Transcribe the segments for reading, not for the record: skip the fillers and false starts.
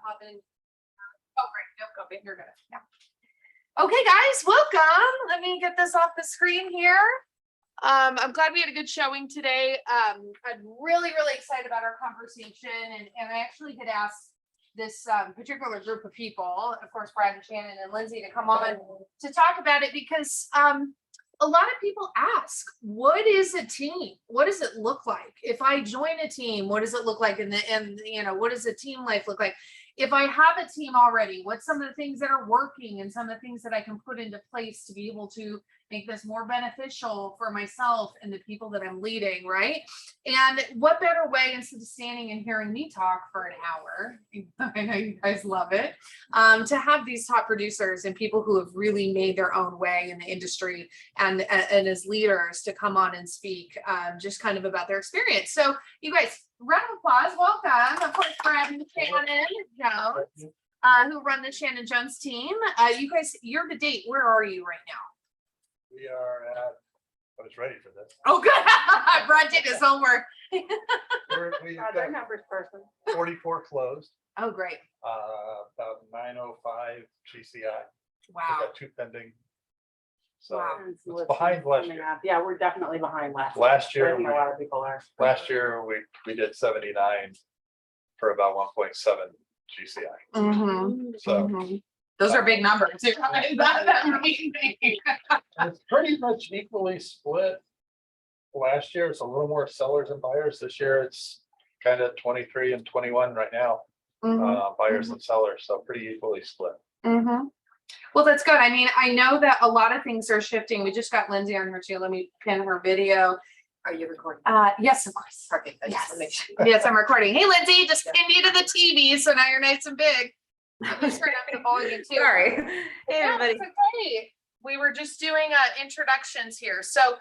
hop in. Oh, great. Nope, go big. You're good. Yeah. Okay, guys, welcome. Let me get this off the screen here. I'm glad we had a good showing today. I'm really excited about our conversation, and I actually had asked this particular group of people, of course, Brad and Shannon and Lindsay, to come on to talk about it because a lot of people ask, what is a team? What does it look like? If I join a team, what does it look like? And you know, what does a team life look like? If I have a team already, what's some of the things that are working and some of the things that I can put into place to be able to make this more beneficial for myself and the people that I'm leading, right? And what better way, instead of standing and hearing me talk for an hour, I know you guys love it, to have these top producers and people who have really made their own way in the industry and as leaders to come on and speak just kind of about their experience. So you guys, round of applause, welcome. Of course, Brad and Shannon Jones, who run the Shannon Jones team. You guys, year to date, where are you right now? We are at, I was ready for this. Oh, good. Brad did his homework. We've got numbers person. 44 closed, Oh, great. about 905 GCI. Wow. We've got 2 pending. So Wow. it's behind last year. Yeah, we're definitely behind Last year, I think a lot of people are. Last year we did 79 for about 1.7 GCI. Mm-hmm. So Mm-hmm. Those are big numbers. it's pretty much equally split. Last year it's a little more sellers and buyers. This year it's kind of 23 and 21 right now. Buyers and sellers, so pretty equally split. Mm-hmm. Well, that's good. I mean, I know that a lot of things are shifting. We just got Lindsay on here too. Let me pin her video. Are you recording? Yes, of course. Perfect. Yes. Yes, I'm recording. Hey, Lindsay, just pinned you to the TV, so now you're nice and big. I'm just turning up the volume too. Sorry. Hey, everybody. It's okay. We were just doing introductions here. So,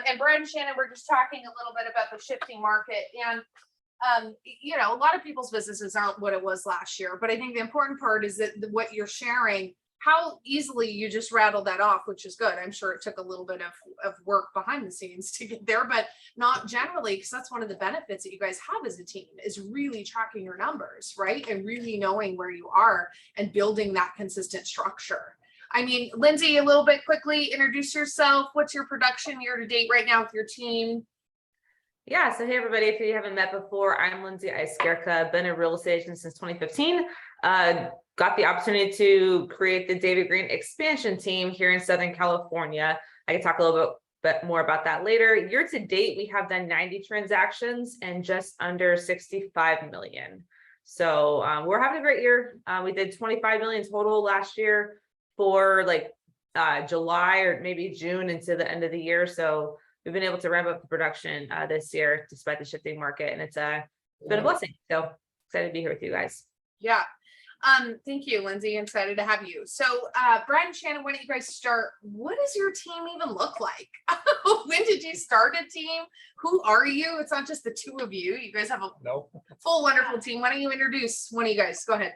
and Brad and Shannon were just talking a little bit about the shifting market. And, you know, a lot of people's businesses aren't what it was last year. But I think the important part is that what you're sharing, how easily you just rattled that off, which is good. I'm sure it took a little bit of work behind the scenes to get there, but not generally, because that's one of the benefits that you guys have as a team is really tracking your numbers, right? And really knowing where you are and building that consistent structure. I mean, Lindsay, a little bit quickly, introduce yourself. What's your production year to date right now with your team? Yeah, so hey everybody, if you haven't met before, I'm Lindsay Iskierka, been a real estate agent since 2015. Got the opportunity to create the David Green expansion team here in Southern California. I can talk a little bit more about that later. Year to date, we have done 90 transactions and just under 65 million. So we're having a great year. We did 25 million total last year for like July or maybe June into the end of the year. So we've been able to ramp up the production this year despite the shifting market, and it's been a blessing. So excited to be here with you guys. Yeah. Thank you, Lindsay. I'm excited to have you. So, Brad and Shannon, why don't you guys start? What does your team even look like? When did you start a team? Who are you? It's not just the two of you. You guys have a full, wonderful team. Why don't you introduce one of you guys? Go ahead.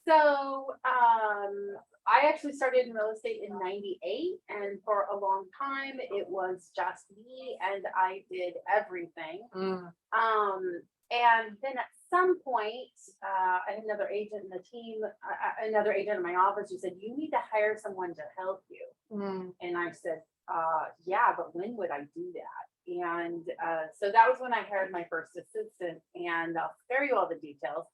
So, I actually started in real estate in '98, and for a long time it was just me, and I did everything. And then at some point, I had another agent in the team, another agent in my office who said, "You need to hire someone to help you." And I said, "Yeah, but when would I do that?" And so that was when I hired my first assistant, and I'll spare you all the details,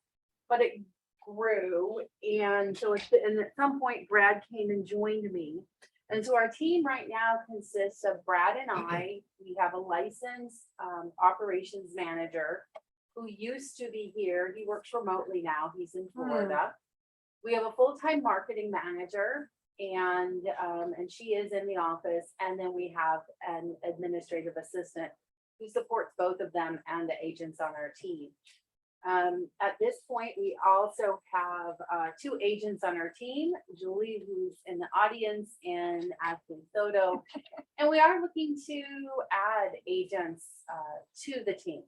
but it grew. And so and at some point Brad came and joined me, and so our team right now consists of Brad and I. We have a licensed operations manager who used to be here. He works remotely now. He's in Florida. We have a full-time marketing manager, and she is in the office, and then we have an administrative assistant who supports both of them and the agents on our team. At this point, we also have 2 agents on our team, Julie, who's in the audience, and Ashley Soto. And we are looking to add agents to the team.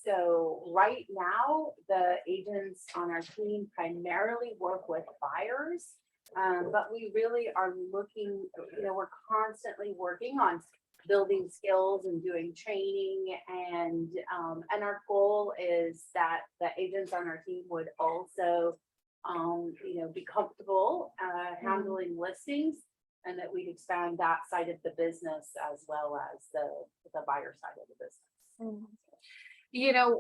So right now, the agents on our team primarily work with buyers, but we really are looking, we're constantly working on building skills and doing training, and our goal is that the agents on our team would also be comfortable handling listings, and that we'd expand that side of the business as well as the buyer side of the business.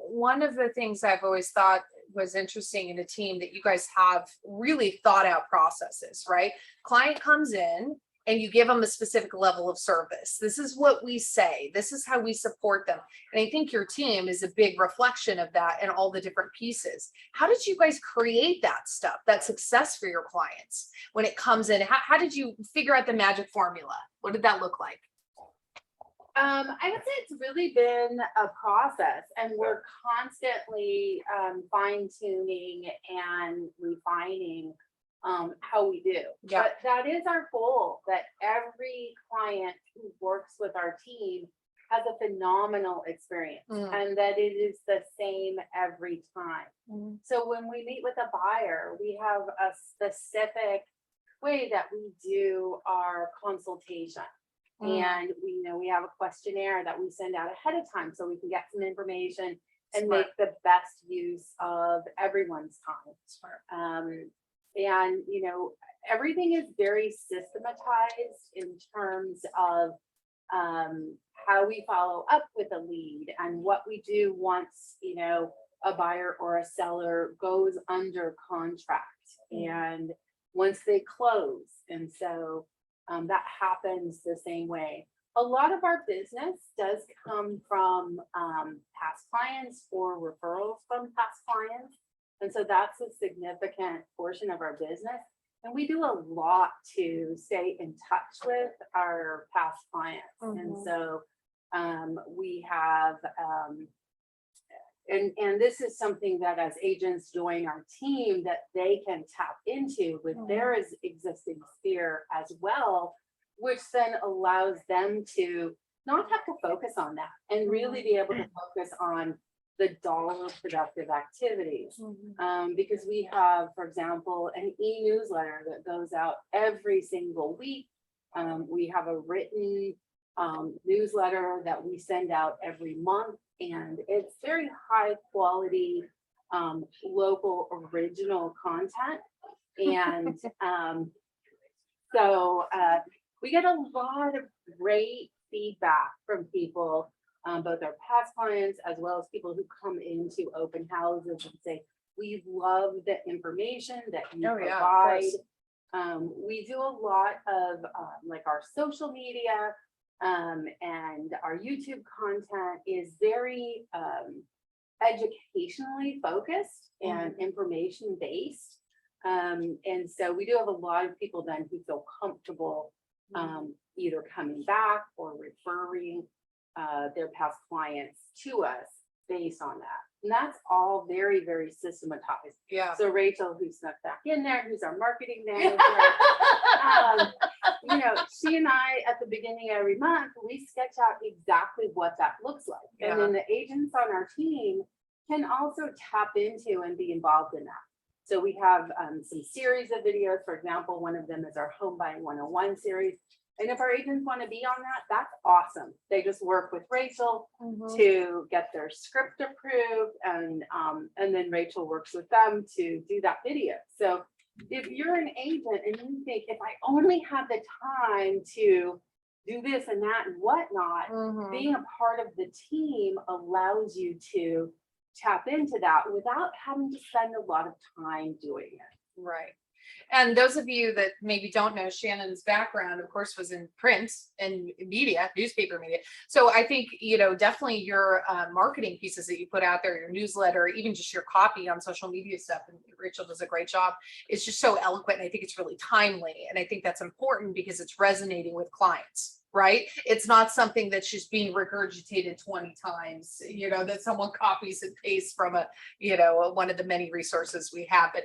One of the things I've always thought was interesting in a team that you guys have really thought out processes, right? Client comes in and you give them a specific level of service. This is what we say. This is how we support them. And I think your team is a big reflection of that and all the different pieces. How did you guys create that stuff, that success for your clients when it comes in? How did you figure out the magic formula? What did that look like? I would say it's really been a process, and we're constantly fine tuning and refining how we do. Yeah. But that is our goal, that every client who works with our team has a phenomenal experience, and that it is the same every time. So when we meet with a buyer, we have a specific way that we do our consultation. And we have a questionnaire that we send out ahead of time so we can get some information and make the best use of everyone's time. And everything is very systematized in terms of how we follow up with a lead and what we do once a buyer or a seller goes under contract and once they close. And so that happens the same way. A lot of our business does come from past clients or referrals from past clients. And so that's a significant portion of our business. And we do a lot to stay in touch with our past clients. And so we have, and this is something that as agents join our team that they can tap into with their existing sphere as well, which then allows them to not have to focus on that and really be able to focus on the dollar productive activities. Because we have, for example, an e-newsletter that goes out every single week. We have a written newsletter that we send out every month, and it's very high quality, local original content. And so we get a lot of great feedback from people, both our past clients as well as people who come into open houses and say, we love the information that you provide. We do a lot of like our social media, and our YouTube content is very educationally focused and information based. And so we do have a lot of people then who feel comfortable either coming back or referring their past clients to us based on that. And that's all very, very systematized. Yeah. So Rachel, who snuck back in there, who's our marketing manager, she and I, at the beginning of every month, we sketch out exactly what that looks like. And then the agents on our team can also tap into and be involved in that. So we have some series of videos. For example, one of them is our Home Buying 101 series. And if our agents want to be on that, that's awesome. They just work with Rachel to get their script approved, and then Rachel works with them to do that video. So if you're an agent and you think, if I only have the time to do this and that and whatnot, being a part of the team allows you to tap into that without having to spend a lot of time doing it. Right. And those of you that maybe don't know, Shannon's background, of course, was in print and media, newspaper media. So I think, definitely your marketing pieces that you put out there, your newsletter, even just your copy on social media stuff, and Rachel does a great job. It's just so eloquent. And I think it's really timely. And I think that's important because it's resonating with clients. Right? It's not something that's just being regurgitated 20 times, that someone copies and pastes from one of the many resources we have. But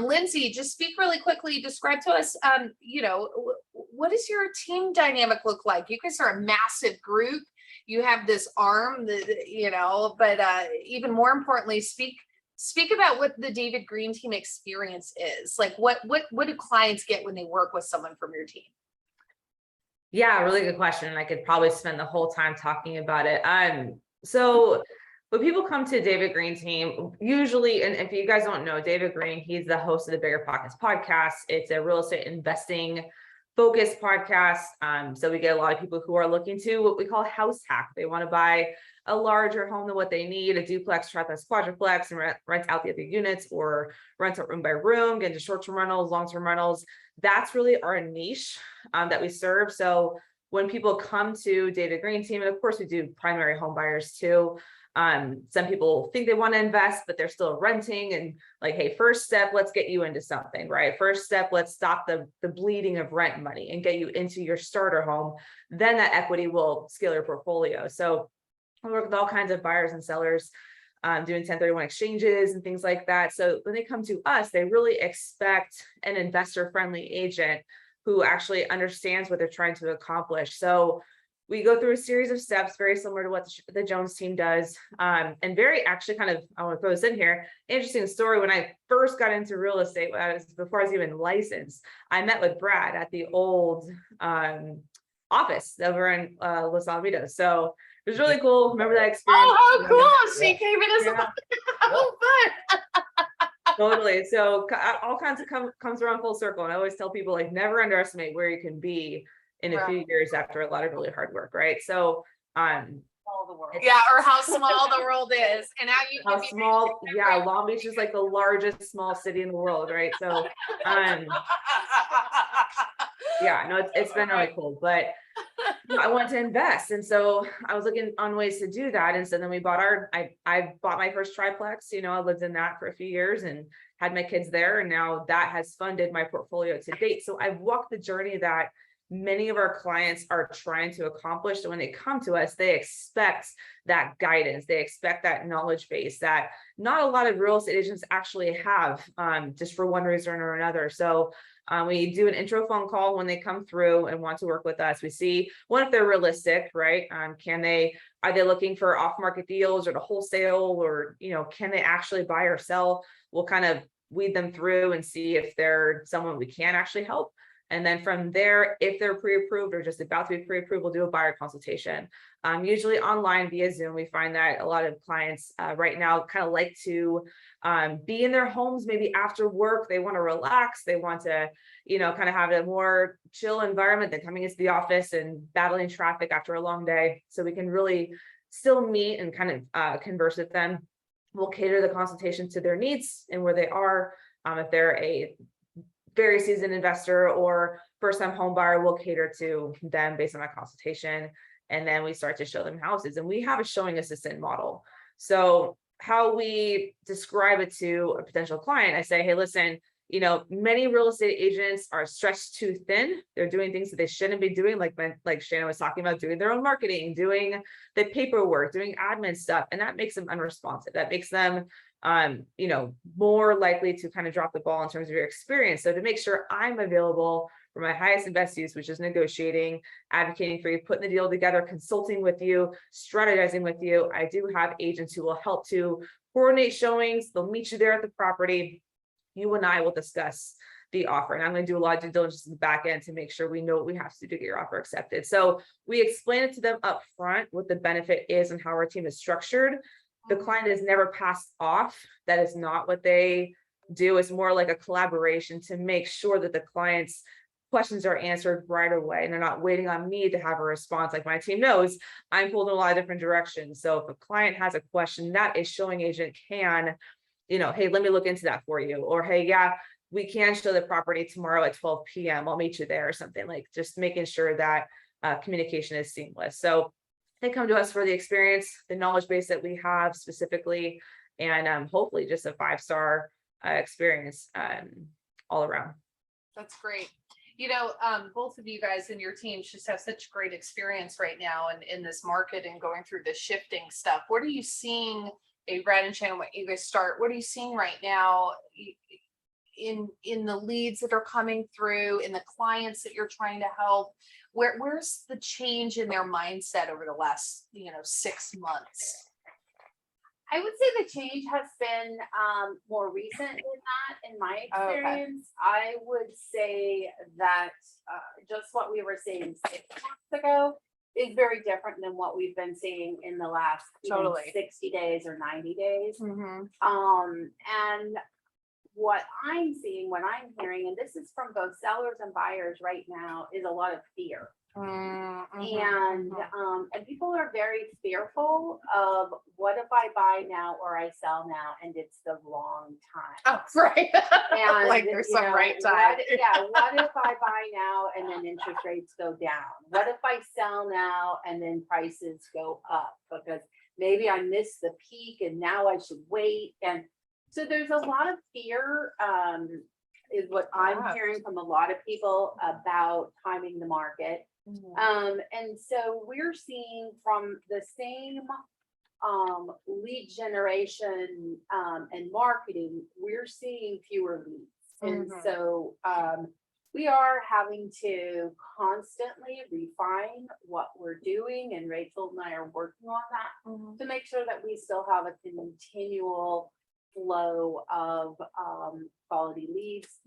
Lindsay, just speak really quickly, describe to us, what does your team dynamic look like? You guys are a massive group. You have this arm that, but even more importantly, speak about what the David Green team experience is. Like what do clients get when they work with someone from your team? Yeah, really good question. And I could probably spend the whole time talking about it. So when people come to David Green team, usually, and if you guys don't know, David Green, he's the host of the Bigger Pockets podcast. It's a real estate investing focused podcast. So we get a lot of people who are looking to what we call house hack. They want to buy a larger home than what they need, a duplex, triplex, quadruplex, and rent out the other units, or rent out room by room, get into short-term rentals, long-term rentals. That's really our niche that we serve. So when people come to David Green team, and of course we do primary home buyers too. Some people think they want to invest, but they're still renting, and like, hey, first step, let's get you into something, right? First step, let's stop the bleeding of rent money and get you into your starter home. Then that equity will scale your portfolio. So I work with all kinds of buyers and sellers, doing 1031 exchanges and things like that. So when they come to us, they really expect an investor-friendly agent who actually understands what they're trying to accomplish. So we go through a series of steps very similar to what the Jones team does. And very actually kind of, I want to throw this in here, interesting story. When I first got into real estate, before I was even licensed, I met with Brad at the old office over in Los Alamitos. So it was really cool. Remember that experience? Oh, how cool. So you came in as Yeah. oh, fun. Totally. So all kinds of comes around full circle. And I always tell people, like, never underestimate where you can be in a few years after a lot of really hard work, right? So All the world. Yeah, or how small the world is. And now you how can be small, yeah, Long Beach is like the largest small city in the world, right? So yeah, no, it's been really cool, but I want to invest. And so I was looking on ways to do that. And so then we bought I bought my first triplex. I lived in that for a few years and had my kids there. And now that has funded my portfolio to date. So I've walked the journey that many of our clients are trying to accomplish. So when they come to us, they expect that guidance. They expect that knowledge base that not a lot of real estate agents actually have, just for one reason or another. So we do an intro phone call when they come through and want to work with us. We see if they're realistic, right? Are they looking for off-market deals or to wholesale, or, can they actually buy or sell? We'll kind of weed them through and see if they're someone we can actually help. And then from there, if they're pre-approved or just about to be pre-approved, we'll do a buyer consultation. Usually online via Zoom. We find that a lot of clients right now kind of like to be in their homes, maybe after work. They want to relax. They want to, kind of have a more chill environment than coming into the office and battling traffic after a long day. So we can really still meet and kind of converse with them. We'll cater the consultation to their needs and where they are. If they're a very seasoned investor or first-time home buyer, will cater to them based on my consultation. And then we start to show them houses, and we have a showing assistant model. So how we describe it to a potential client, I say, hey, listen, many real estate agents are stretched too thin. They're doing things that they shouldn't be doing, like Shannon was talking about, doing their own marketing, doing the paperwork, doing admin stuff, and that makes them unresponsive. That makes them more likely to kind of drop the ball in terms of your experience. So to make sure I'm available for my highest and best use, which is negotiating, advocating for you, putting the deal together, consulting with you, strategizing with you, I do have agents who will help to coordinate showings. They'll meet you there at the property. You and I will discuss the offer. And I'm going to do a lot of due diligence in the back end to make sure we know what we have to do to get your offer accepted. So we explain it to them up front, what the benefit is and how our team is structured. The client is never passed off. That is not what they do. It's more like a collaboration to make sure that the client's questions are answered right away, and they're not waiting on me to have a response. Like, my team knows I'm pulled in a lot of different directions. So if a client has a question, that is showing agent can, hey, let me look into that for you. Or, hey, yeah, we can show the property tomorrow at 12 p.m. I'll meet you there, or something. Like, just making sure that communication is seamless. So they come to us for the experience, the knowledge base that we have specifically, and hopefully just a 5-star experience all around. That's great. Both of you guys and your teams just have such great experience right now in this market and going through the shifting stuff. What are you seeing, Brad and Shannon, what you guys start, what are you seeing right now in the leads that are coming through, in the clients that you're trying to help? Where's the change in their mindset over the last 6 months? I would say the change has been more recent than that in my Oh, okay. experience. I would say that just what we were seeing 6 months ago is very different than what we've been seeing in the last Totally. 60 days or 90 days. Mhm. And what I'm seeing, what I'm hearing, and this is from both sellers and buyers right now, is a lot of fear. And people are very fearful of what if I buy now or I sell now and it's the wrong time. Oh, right. And Like there's you some know, right time. what if I buy now and then interest rates go down? What if I sell now and then prices go up because maybe I missed the peak and now I should wait? And so there's a lot of fear, is what I'm Yeah. hearing from a lot of people about timing the market. And so we're seeing from the same lead generation and marketing, we're seeing fewer leads. And Mhm. so we are having to constantly refine what we're doing, and Rachel and I are working on that to make sure that we still have a continual flow of quality leads.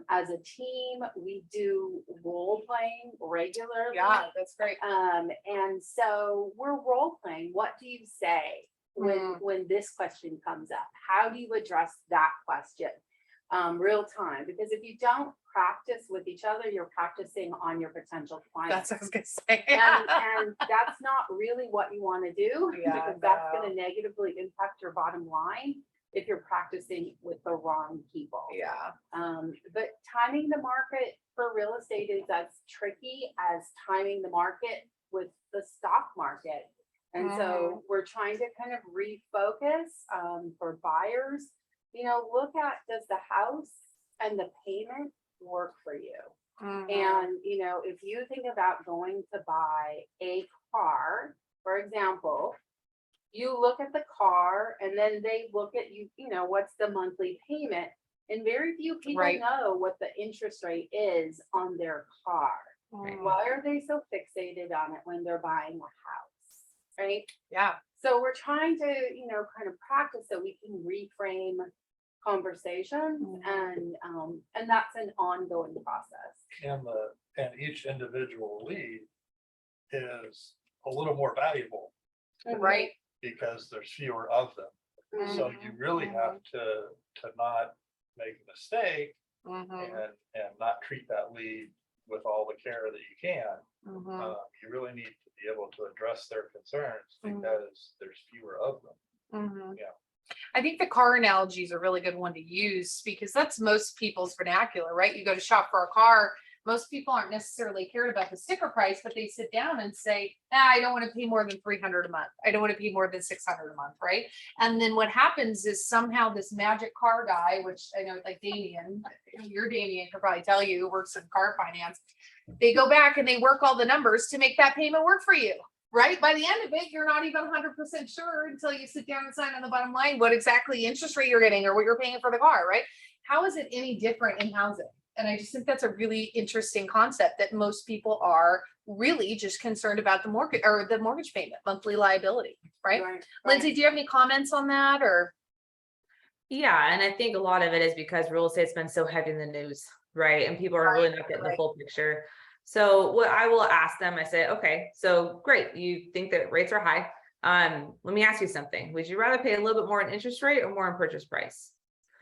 As a team, we do role playing regularly. Yeah, that's great. And so we're role playing. What do you say when this question comes up? How do you address that question? Real time, because if you don't practice with each other, you're practicing on your potential clients. That's what I was gonna say. And that's not really what you want to do, Yeah, because that's no. going to negatively impact your bottom line if you're practicing with the wrong people. Yeah. But timing the market for real estate is as tricky as timing the market with the stock market. And so we're trying to kind of refocus for buyers. You know, look at, does the house and the payment work for you? And, you know, if you think about going to buy a car, for example, you look at the car and then they look at you, you know, what's the monthly payment? And very few people Right. know what the interest rate is on their car. Why are they so fixated on it when they're buying a house? Right? Yeah. So we're trying to, you know, kind of practice so we can reframe conversations, and that's an ongoing process. And each individual lead is a little more valuable Right. because there's fewer of them. So you really have to not make a mistake and not treat that lead with all the care that you can. You really need to be able to address their concerns because there's fewer of them. Yeah. I think the car analogy is a really good one to use because that's most people's vernacular, right? You go to shop for a car. Most people aren't necessarily cared about the sticker price, but they sit down and say, I don't want to pay more than $300 a month. I don't want to pay more than $600 a month, right? And then what happens is somehow this magic car guy, which I know like Damien, your Damien could probably tell you, who works in car finance, they go back and they work all the numbers to make that payment work for you. Right? By the end of it, you're not even 100% sure until you sit down and sign on the bottom line what exactly interest rate you're getting or what you're paying for the car, right? How is it any different in housing? And I just think that's a really interesting concept that most people are really just concerned about the mortgage or the mortgage payment, monthly liability, right? Lindsay, do you have any comments on that or? Yeah, and I think a lot of it is because real estate's been so heavy in the news, right? And people are really not getting the full picture. So what I will ask them, I say, okay, so great. You think that rates are high. Let me ask you something. Would you rather pay a little bit more in interest rate or more in purchase price?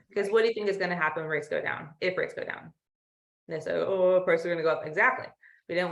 Because what do you think is going to happen when rates go down, if rates go down? And they say, oh, prices are going to go up. Exactly.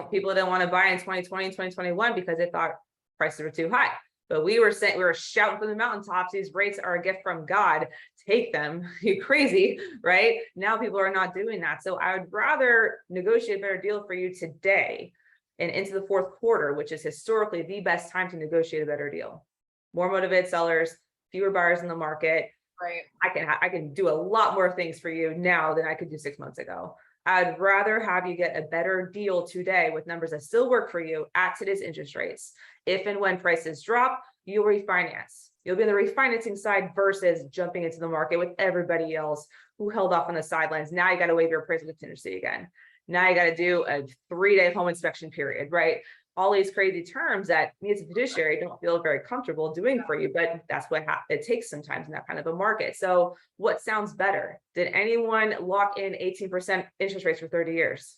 People didn't want to buy in 2020 and 2021 because they thought prices were too high. But we were shouting from the mountaintops, these rates are a gift from God. Take them, you crazy, right? Now people are not doing that. So I would rather negotiate a better deal for you today and into the fourth quarter, which is historically the best time to negotiate a better deal. More motivated sellers, fewer buyers in the market. Right. I can do a lot more things for you now than I could do 6 months ago. I'd rather have you get a better deal today with numbers that still work for you at today's interest rates. If and when prices drop, you'll refinance. You'll be on the refinancing side versus jumping into the market with everybody else who held off on the sidelines. Now you got to waive your appraisal contingency again. Now you got to do a 3-day home inspection period, right? all these crazy terms that me as a fiduciary don't feel very comfortable doing for you, but that's what it takes sometimes in that kind of a market. So what sounds better? Did anyone lock in 18% interest rates for 30 years?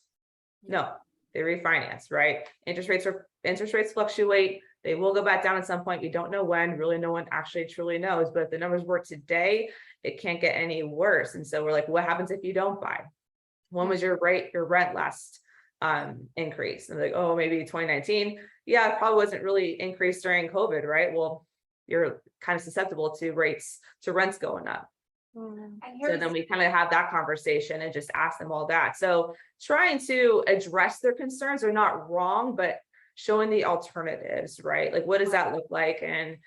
No, they refinance, right? Interest rates fluctuate. They will go back down at some point. We don't know when, really no one actually truly knows, but if the numbers work today, it can't get any worse. And so we're like, what happens if you don't buy? When was your rent last increase? And like, oh, maybe 2019. Yeah, it probably wasn't really increased during COVID, right? Well, you're kind of susceptible to rents going up. And So then we kind of have that conversation and just ask them all that. So trying to address their concerns are not wrong, but showing the alternatives, right? Like, what does that look like? And,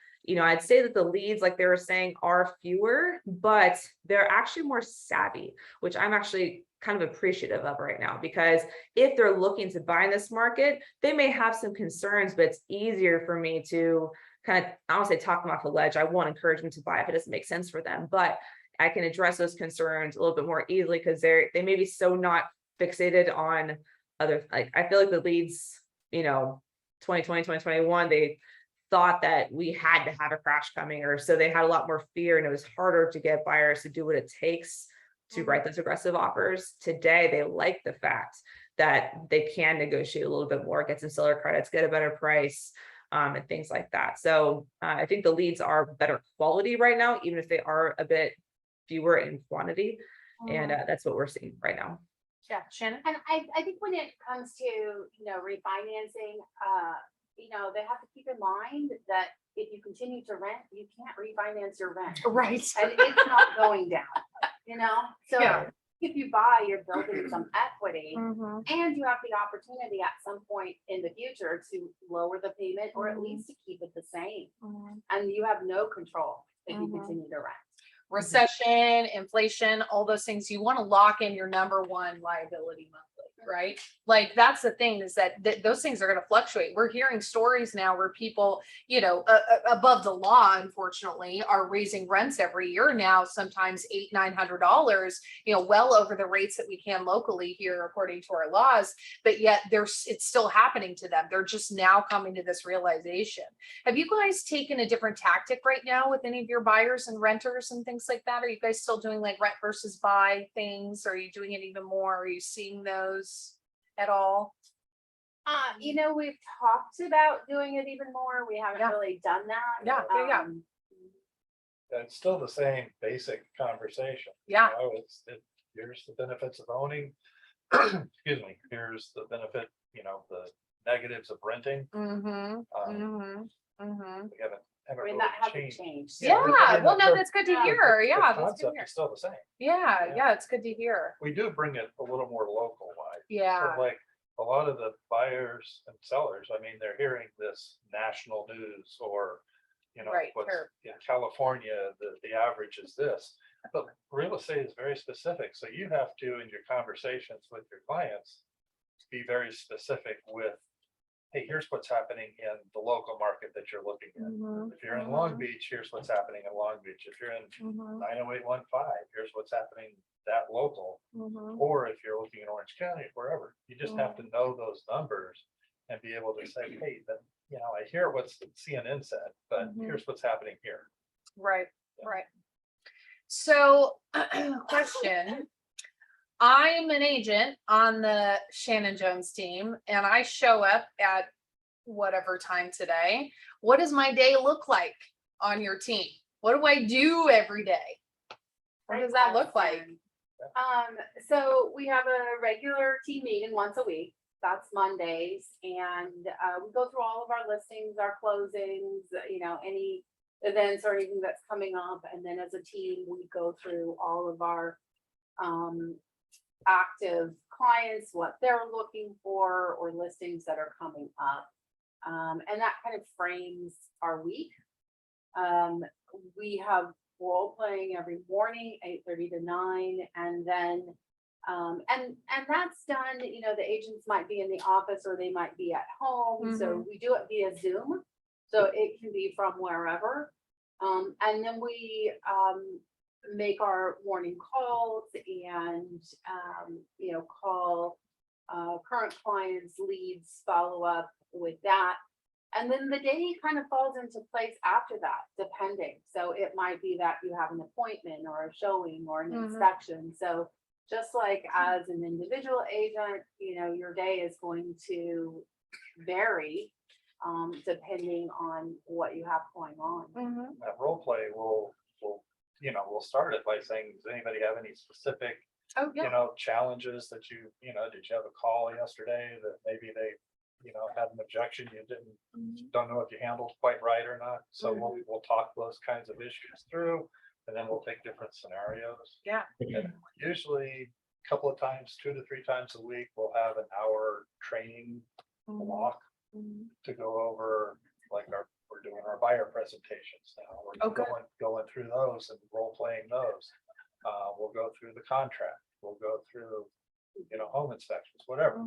I'd say that the leads, like they were saying, are fewer, but they're actually more savvy, which I'm actually kind of appreciative of right now, because if they're looking to buy in this market, they may have some concerns, but it's easier for me to kind of, I don't say talk them off the ledge. I won't encourage them to buy if it doesn't make sense for them, but I can address those concerns a little bit more easily because they may be so not fixated on other, like, I feel like the leads, 2020, 2021, they thought that we had to have a crash coming, or so they had a lot more fear and it was harder to get buyers to do what it takes to write those aggressive offers. Today, they like the fact that they can negotiate a little bit more, get some seller credits, get a better price, and things like that. So I think the leads are better quality right now, even if they are a bit fewer in quantity. And that's what we're seeing right now. Yeah, Shannon. And I think when it comes to, refinancing, they have to keep in mind that if you continue to rent, you can't refinance your rent. Right. And it's not going down, So Yeah. if you buy, you're building some equity Mhm. and you have the opportunity at some point in the future to lower the payment or at least to keep it the same. And you have no control if you continue to rent. Recession, inflation, all those things, you want to lock in your number one liability monthly, right? Like, that's the thing, is that those things are going to fluctuate. We're hearing stories now where people, above the law, unfortunately, are raising rents every year now, sometimes $800-900, well over the rates that we can locally here according to our laws, but yet it's still happening to them. They're just now coming to this realization. Have you guys taken a different tactic right now with any of your buyers and renters and things like that? Are you guys still doing like rent versus buy things? Are you doing it even more? Are you seeing those at all? We've talked about doing it even more. We haven't really done that. Yeah. It's still the same basic conversation. Yeah. Here's the benefits of owning. Excuse me. Here's the benefit, the negatives of renting. Mm-hmm. We haven't really that hasn't changed. changed. Yeah. Well, no, that's good to hear. The Yeah. That's good to concept hear. is still the same. Yeah. It's good to hear. We do bring it a little more local wide. Yeah. So like a lot of the buyers and sellers, they're hearing this national news or, Right, what's sure. in California, the average is this. But real estate is very specific. So you have to, in your conversations with your clients, be very specific with, hey, here's what's happening in the local market that you're looking at. If you're in Long Beach, here's what's happening in Long Beach. If you're in 90815, here's what's happening that local. Or if you're looking in Orange County, wherever, you just have to know those numbers and be able to say, hey, that, I hear what CNN said, but here's what's happening here. Right. So, question. I'm an agent on the Shannon Jones team, and I show up at whatever time today. What does my day look like on your team? What do I do every day? What does that look like? So we have a regular team meeting once a week. That's Mondays, and we go through all of our listings, our closings, any events or anything that's coming up, and then as a team, we go through all of our active clients, what they're looking for, or listings that are coming up, and that kind of frames our week. We have role playing every morning, 8:30 to 9, and then and that's done, the agents might be in the office or they might be at home. So we do it via Zoom. So it can be from wherever. And then we make our morning calls and, call current clients, leads, follow up with that. And then the day kind of falls into place after that, depending. So it might be that you have an appointment or a showing or an inspection. So just like as an individual agent, your day is going to vary depending on what you have going on. That role play will we'll start it by saying, does anybody have any specific, Oh, yeah. challenges that did you have a call yesterday that maybe they, had an objection you don't know if you handled quite right or not. So we'll talk those kinds of issues through, and then we'll take different scenarios. Yeah. And usually a couple of times, 2 to 3 times a week, we'll have an hour training block to go over, like we're doing our buyer presentations now. We're going through those and role playing those. We'll go through the contract. We'll go through, home inspections, whatever.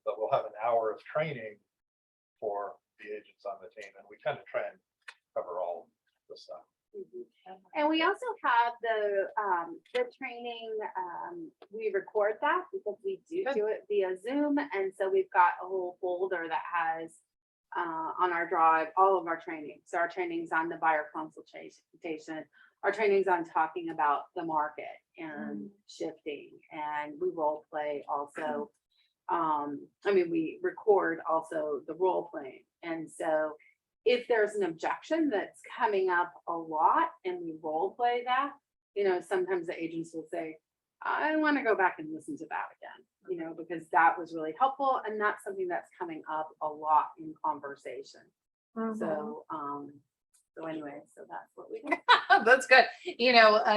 But we'll have an hour of training for the agents on the team, and we kind of try and cover all the stuff. And we also have the training, we record that because we do it via Zoom. And so we've got a whole folder that has on our drive all of our trainings. So our trainings on the buyer consultation, our trainings on talking about the market and shifting, and we role play also. We record also the role playing. And so if there's an objection that's coming up a lot and we role play that, sometimes the agents will say, I want to go back and listen to that again, because that was really helpful. And that's something that's coming up a lot in conversation. So anyway, so that's what we do. That's good.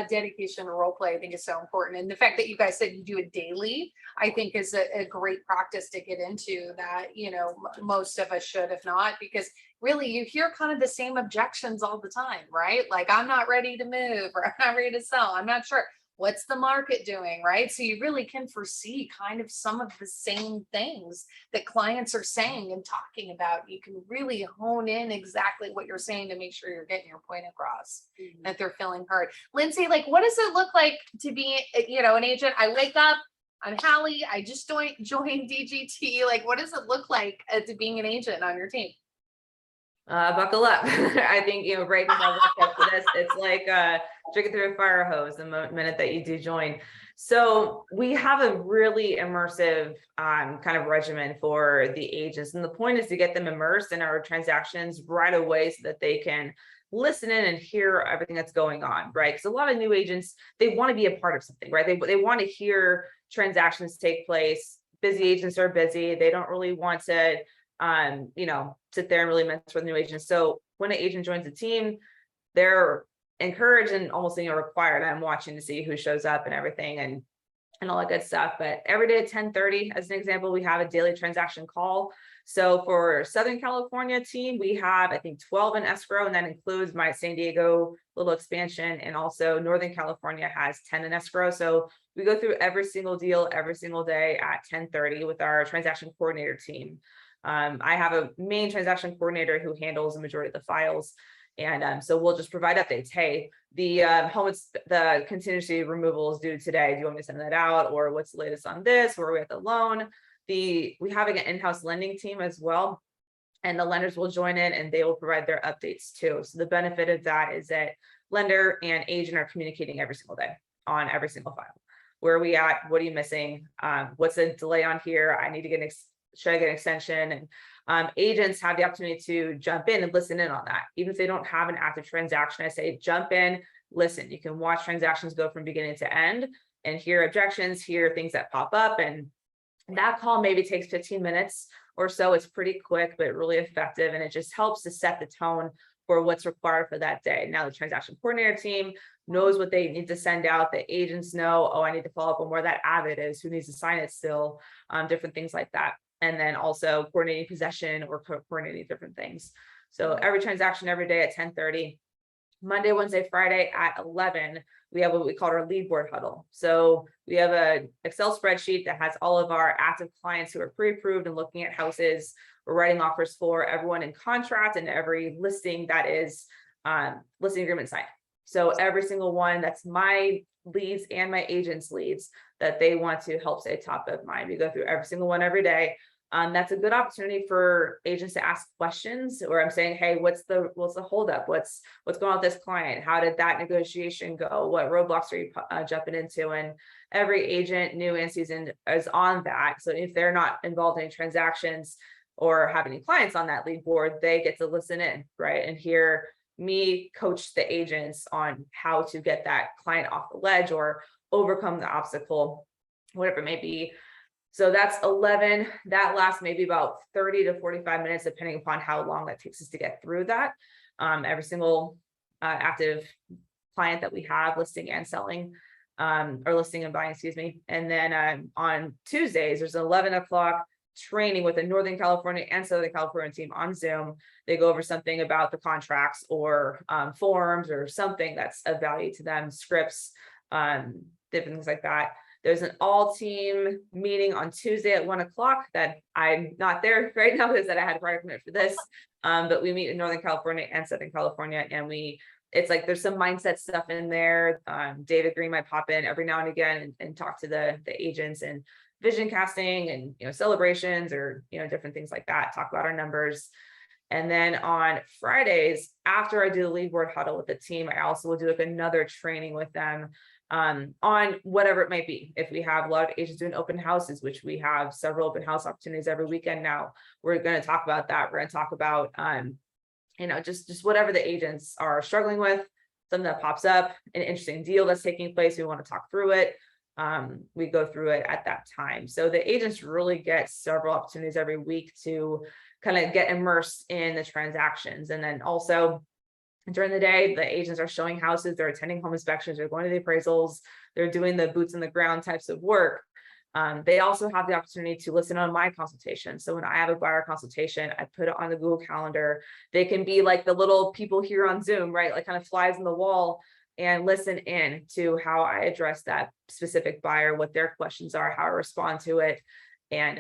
Dedication to role play, I think, is so important. And the fact that you guys said you do it daily, I think is a great practice to get into that, most of us should, if not, because really you hear kind of the same objections all the time, right? Like, I'm not ready to move, or I'm not ready to sell. I'm not sure. What's the market doing, right? So you really can foresee kind of some of the same things that clients are saying and talking about. You can really hone in exactly what you're saying to make sure you're getting your point across, that they're feeling heard. Lindsay, like, what does it look like to be, an agent? I wake up, I'm Halley, I just joined DGT. Like, what does it look like to being an agent on your team? Buckle up. I think, right now for this, it's like drinking through a fire hose the minute that you do join. So we have a really immersive kind of regimen for the agents. And the point is to get them immersed in our transactions right away so that they can listen in and hear everything that's going on, right? Because a lot of new agents, they want to be a part of something, right? They want to hear transactions take place. Busy agents are busy. They don't really want to sit there and really mess with new agents. So when an agent joins the team, they're encouraged and almost required. I'm watching to see who shows up and everything and all that good stuff. But every day at 10:30, as an example, we have a daily transaction call. So for Southern California team, we have, I think, 12 in escrow, and that includes my San Diego little expansion. And also Northern California has 10 in escrow. So we go through every single deal every single day at 10:30 with our transaction coordinator team. I have a main transaction coordinator who handles the majority of the files. And so we'll just provide updates. Hey, the contingency removal is due today. Do you want me to send that out? Or what's the latest on this? Where are we at the loan? We have an in-house lending team as well. And the lenders will join in and they will provide their updates too. So the benefit of that is that lender and agent are communicating every single day on every single file. Where are we at? What are you missing? What's the delay on here? I need to get should I get an extension? And agents have the opportunity to jump in and listen in on that. Even if they don't have an active transaction, I say, jump in, listen. You can watch transactions go from beginning to end and hear objections, hear things that pop up. And that call maybe takes 15 minutes or so. It's pretty quick, but really effective. And it just helps to set the tone for what's required for that day. Now the transaction coordinator team knows what they need to send out. The agents know, oh, I need to follow up on where that avid is, who needs to sign it still, different things like that. And then also coordinating possession or coordinating different things. So every transaction every day at 10:30, Monday, Wednesday, Friday at 11, we have what we call our lead board huddle. So we have an Excel spreadsheet that has all of our active clients who are pre-approved and looking at houses. We're writing offers for everyone in contract and every listing that is listing agreement signed. So every single one, that's my leads and my agents' leads that they want to help stay top of mind. We go through every single one every day. That's a good opportunity for agents to ask questions, or I'm saying, hey, what's the holdup? What's going on with this client? How did that negotiation go? What roadblocks are you jumping into? And every agent, new and seasoned, is on that. So if they're not involved in any transactions or have any clients on that lead board, they get to listen in, right? And hear me coach the agents on how to get that client off the ledge or overcome the obstacle, whatever it may be. So that's 11. That lasts maybe about 30 to 45 minutes, depending upon how long that takes us to get through that. Every single active client that we have listing and selling, or listing and buying, excuse me. And then on Tuesdays, there's an 11 o'clock training with a Northern California and Southern California team on Zoom. They go over something about the contracts or forms or something that's of value to them, scripts, different things like that. There's an all team meeting on Tuesday at 1 o'clock that I'm not there right now because that I had a prior commitment for this. But we meet in Northern California and Southern California, and it's like there's some mindset stuff in there. David Green might pop in every now and again and talk to the agents and vision casting and celebrations or different things like that. Talk about our numbers. And then on Fridays, after I do the lead board huddle with the team, I also will do like another training with them on whatever it might be. If we have a lot of agents doing open houses, which we have several open house opportunities every weekend now, we're going to talk about that. We're going to talk about just whatever the agents are struggling with, something that pops up, an interesting deal that's taking place, we want to talk through it. We go through it at that time. So the agents really get several opportunities every week to kind of get immersed in the transactions. And then also during the day, the agents are showing houses, they're attending home inspections, they're going to the appraisals, they're doing the boots on the ground types of work. They also have the opportunity to listen on my consultation. So when I have a buyer consultation, I put it on the Google Calendar. They can be like the little people here on Zoom, right? Like kind of flies in the wall, and listen in to how I address that specific buyer, what their questions are, how I respond to it. And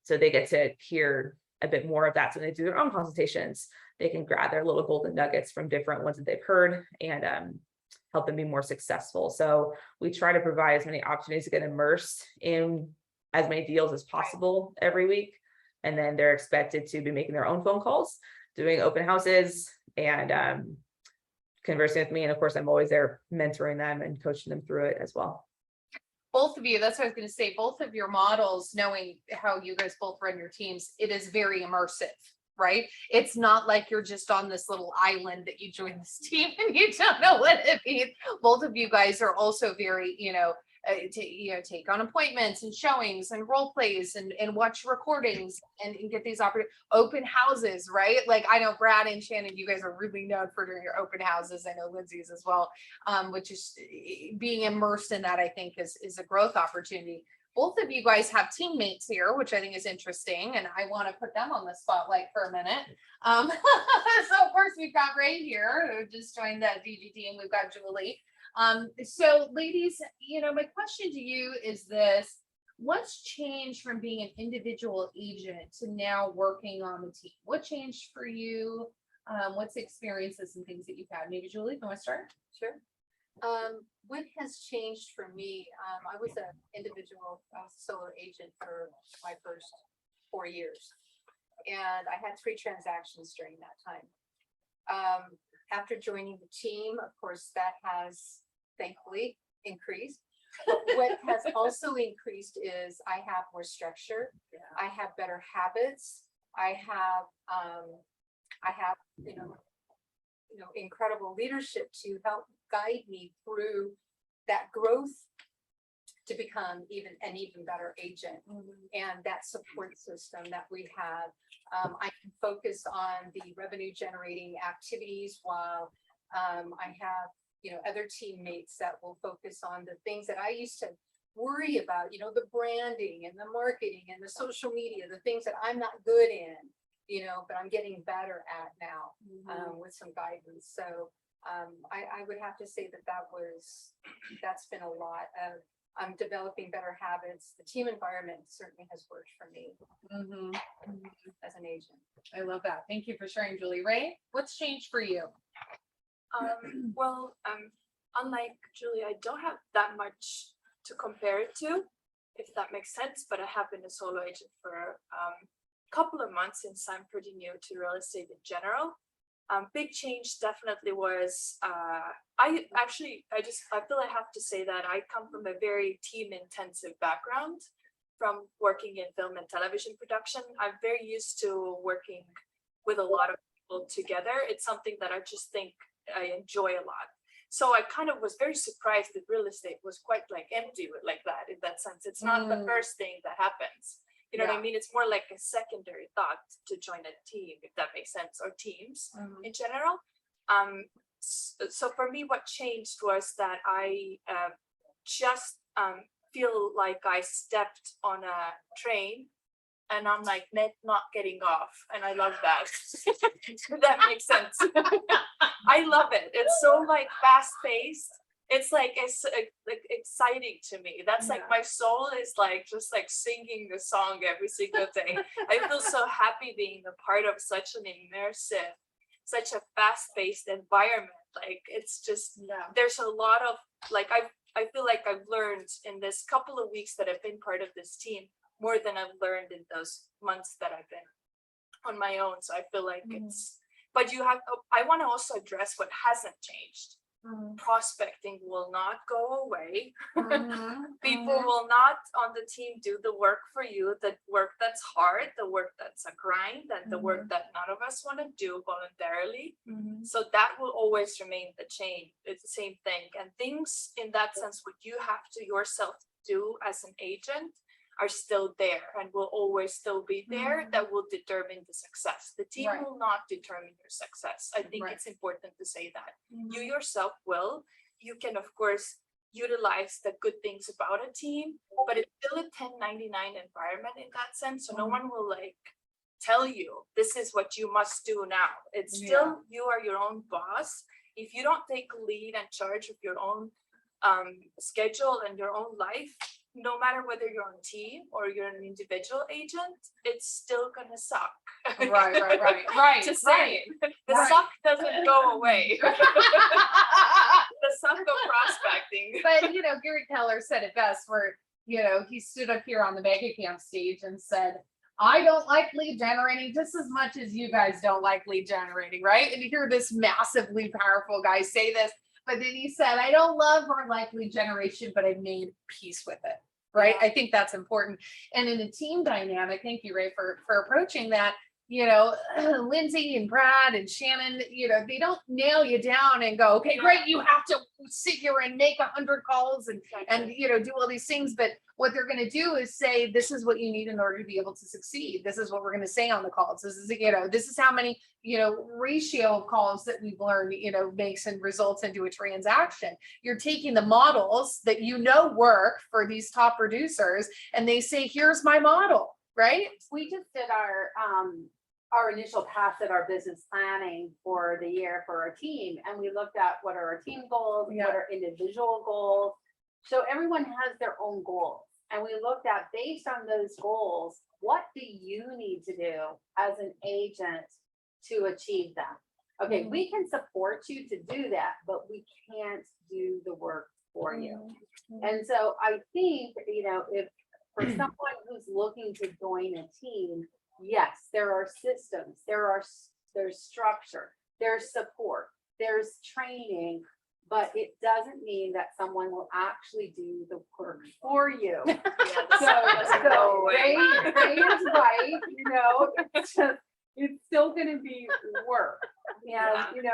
so they get to hear a bit more of that. So when they do their own consultations, they can grab their little golden nuggets from different ones that they've heard and help them be more successful. So we try to provide as many opportunities to get immersed in as many deals as possible every week. And then they're expected to be making their own phone calls, doing open houses, and conversing with me. And of course, I'm always there mentoring them and coaching them through it as well. Both of you, that's what I was going to say, both of your models, knowing how you guys both run your teams, it is very immersive, right? It's not like you're just on this little island that you join this team and you don't know what it means. Both of you guys are also very, take on appointments and showings and role plays and watch recordings and get these open houses, right? Like I know Brad and Shannon, you guys are really known for doing your open houses. I know Lindsay's as well, which is being immersed in that, I think is a growth opportunity. Both of you guys have teammates here, which I think is interesting, and I want to put them on the spotlight for a minute. So of course we've got Ray here who just joined the DG team. We've got Julie. So ladies, my question to you is this: what's changed from being an individual agent to now working on the team? What changed for you? What's the experiences and things that you've had? Maybe Julie, you want to start? Sure. What has changed for me? I was an individual solar agent for my first 4 years, and I had 3 transactions during that time. After joining the team, of course, that has thankfully increased. What has also increased is I have more structure. Yeah. I have better habits. I have incredible leadership to help guide me through that growth to become an even better agent. Mm-hmm. And that support system that we have, I can focus on the revenue generating activities while I have other teammates that will focus on the things that I used to worry about, the branding and the marketing and the social media, the things that I'm not good in, but I'm getting better at now. Mm-hmm. With some guidance. So I would have to say that's been a lot of I'm developing better habits. The team environment certainly has worked for me. Mm-hmm. As an agent. I love that. Thank you for sharing, Julie. Ray, what's changed for you? Well, unlike Julie, I don't have that much to compare it to, if that makes sense, but I have been a solo agent for a couple of months since I'm pretty new to real estate in general. Big change definitely was, I feel I have to say that I come from a very team intensive background from working in film and television production. I'm very used to working with a lot of people together. It's something that I just think I enjoy a lot. So I kind of was very surprised that real estate was quite like empty like that, in that sense. It's not the first thing that happens. You know what I mean? It's more like a secondary thought to join a team, if that makes sense, or teams in general. So for me, what changed was that I just feel like I stepped on a train and I'm like not getting off, and I love that. If that makes sense. I love it. It's so like fast paced. It's like like exciting to me. That's like my soul is like just like singing the song every single day. I feel so happy being a part of such an immersive, such a fast paced environment. Like it's just there's a lot of like I feel like I've learned in this couple of weeks that I've been part of this team more than I've learned in those months that I've been on my own. So I feel like it's, but I want to also address what hasn't changed. Prospecting will not go away. People will not on the team do the work for you, the work that's hard, the work that's a grind, and the work that none of us want to do voluntarily. So that will always remain the chain. It's the same thing. And things in that sense, what you have to yourself do as an agent are still there and will always still be there, that will determine the success. The team will not determine your success. I think it's important to say that. You yourself will. You can, of course, utilize the good things about a team, but it's still a 1099 environment in that sense. So no one will like tell you, this is what you must do now. It's still, you are your own boss. If you don't take lead and charge of your own schedule and your own life, no matter whether you're on team or you're an individual agent, it's still gonna suck. Right. Just saying, the suck doesn't go away. The suck of prospecting. But Gary Keller said it best, where he stood up here on the mega camp stage and said, I don't like lead generating just as much as you guys don't like lead generating, right? And you hear this massively powerful guy say this, but then he said, I don't love or like lead generation, but I've made peace with it, right? I think that's important. And in a team dynamic, thank you, Ray, for approaching that. Lindsay and Brad and Shannon, they don't nail you down and go, okay, great, you have to sit here and make 100 calls and do all these things. But what they're going to do is say, this is what you need in order to be able to succeed. This is what we're going to say on the calls. This is how many, ratio of calls that we've learned, makes and results into a transaction. You're taking the models that work for these top producers, and they say, here's my model, right? We just did our initial pass at our business planning for the year for our team, and we looked at what are our team goals, what are individual goals. So everyone has their own goals, and we looked at, based on those goals, what do you need to do as an agent to achieve them? Okay, we can support you to do that, but we can't do the work for you. And so I think, if for someone who's looking to join a team, yes, there are systems, there's structure, there's support, there's training, but it doesn't mean that someone will actually do the work for you. So Ray is right, it's still gonna be work. And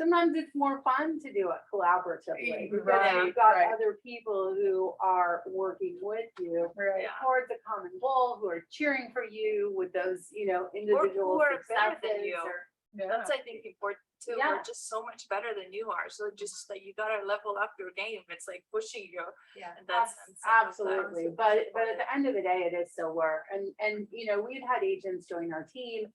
sometimes it's more fun to do it collaboratively because you've got other people who are working with you towards a common goal, who are cheering for you with those, individual who are better than successes. you. That's, I think, important too. We're just so much better than you are. So just like you gotta level up your game. It's like pushing you. In that sense. Absolutely. But at the end of the day, it is still work. And we've had agents join our team,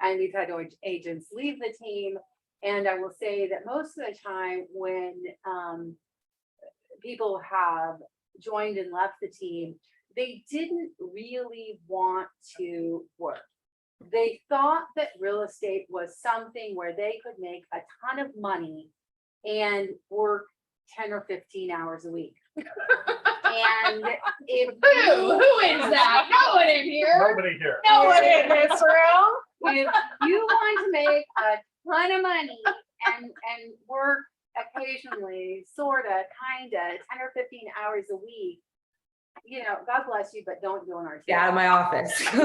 and we've had agents leave the team. And I will say that most of the time when people have joined and left the team, they didn't really want to work. They thought that real estate was something where they could make a ton of money and work 10 or 15 hours a week. And if Who is that? No one in here. Nobody here. No one in this room. if you want to make a ton of money and work occasionally, sorta, kinda, 10 or 15 hours a week, you know, God bless you, but don't join our Get out of team. my office. So,